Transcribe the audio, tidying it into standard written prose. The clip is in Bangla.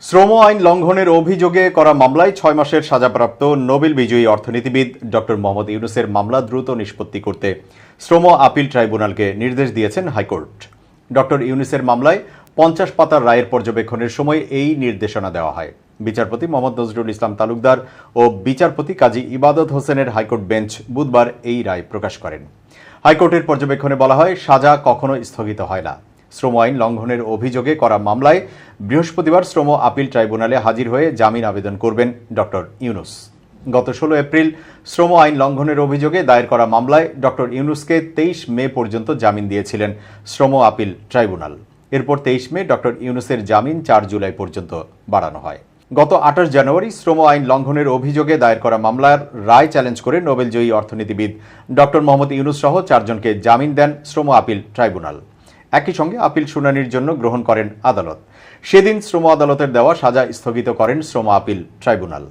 শ্রম আইন লঙ্ঘনের অভিযোগে করা মামলায় 6 মাসের সাজাপ্রাপ্ত নোবেল বিজয়ী অর্থনীতিবিদ ডক্টর মোহাম্মদ ইউনূসের মামলা দ্রুত নিষ্পত্তি করতে শ্রম আপিল ট্রাইব্যুনালকে নির্দেশ দিয়েছেন হাইকোর্ট। ডক্টর ইউনূসের মামলায় 50 পাতার রায়ের পর্যবেক্ষণের সময় এই নির্দেশনা দেওয়া হয়। বিচারপতি মোহাম্মদ নজরুল ইসলাম তালুকদার ও বিচারপতি কাজী ইবাদত হোসেনের হাইকোর্ট বেঞ্চ বুধবার এই রায় প্রকাশ করেন। হাইকোর্টের পর্যবেক্ষণে বলা হয়, সাজা কখনো স্থগিত হয় না। শ্রম আইন লঙ্ঘনের অভিযোগে করা মামলায় বৃহস্পতিবার শ্রম আপিল ট্রাইব্যুনালে হাজির হয়ে জামিন আবেদন করবেন ডক্টর ইউনূস। গত 16 এপ্রিল শ্রম আইন লঙ্ঘনের অভিযোগে দায়ের করা মামলায় ডক্টর ইউনূসকে 23 মে পর্যন্ত জামিন দিয়েছিলেন শ্রম আপিল ট্রাইব্যুনাল। এরপর 23 মে ডক্টর ইউনূসের জামিন 4 জুলাই পর্যন্ত বাড়ানো হয়। গত 28 জানুয়ারি শ্রম আইন লঙ্ঘনের অভিযোগে দায়ের করা মামলার রায় চ্যালেঞ্জ করে নোবেলজয়ী অর্থনীতিবিদ ডক্টর মোহাম্মদ ইউনূস সহ 4 জনকে জামিন দেন শ্রম আপিল ট্রাইব্যুনাল। একই সঙ্গে আপিল শুনানির জন্য গ্রহণ করেন আদালত। সেদিন শ্রম আদালতের দেওয়া সাজা স্থগিত করেন শ্রম আপিল ট্রাইব্যুনাল।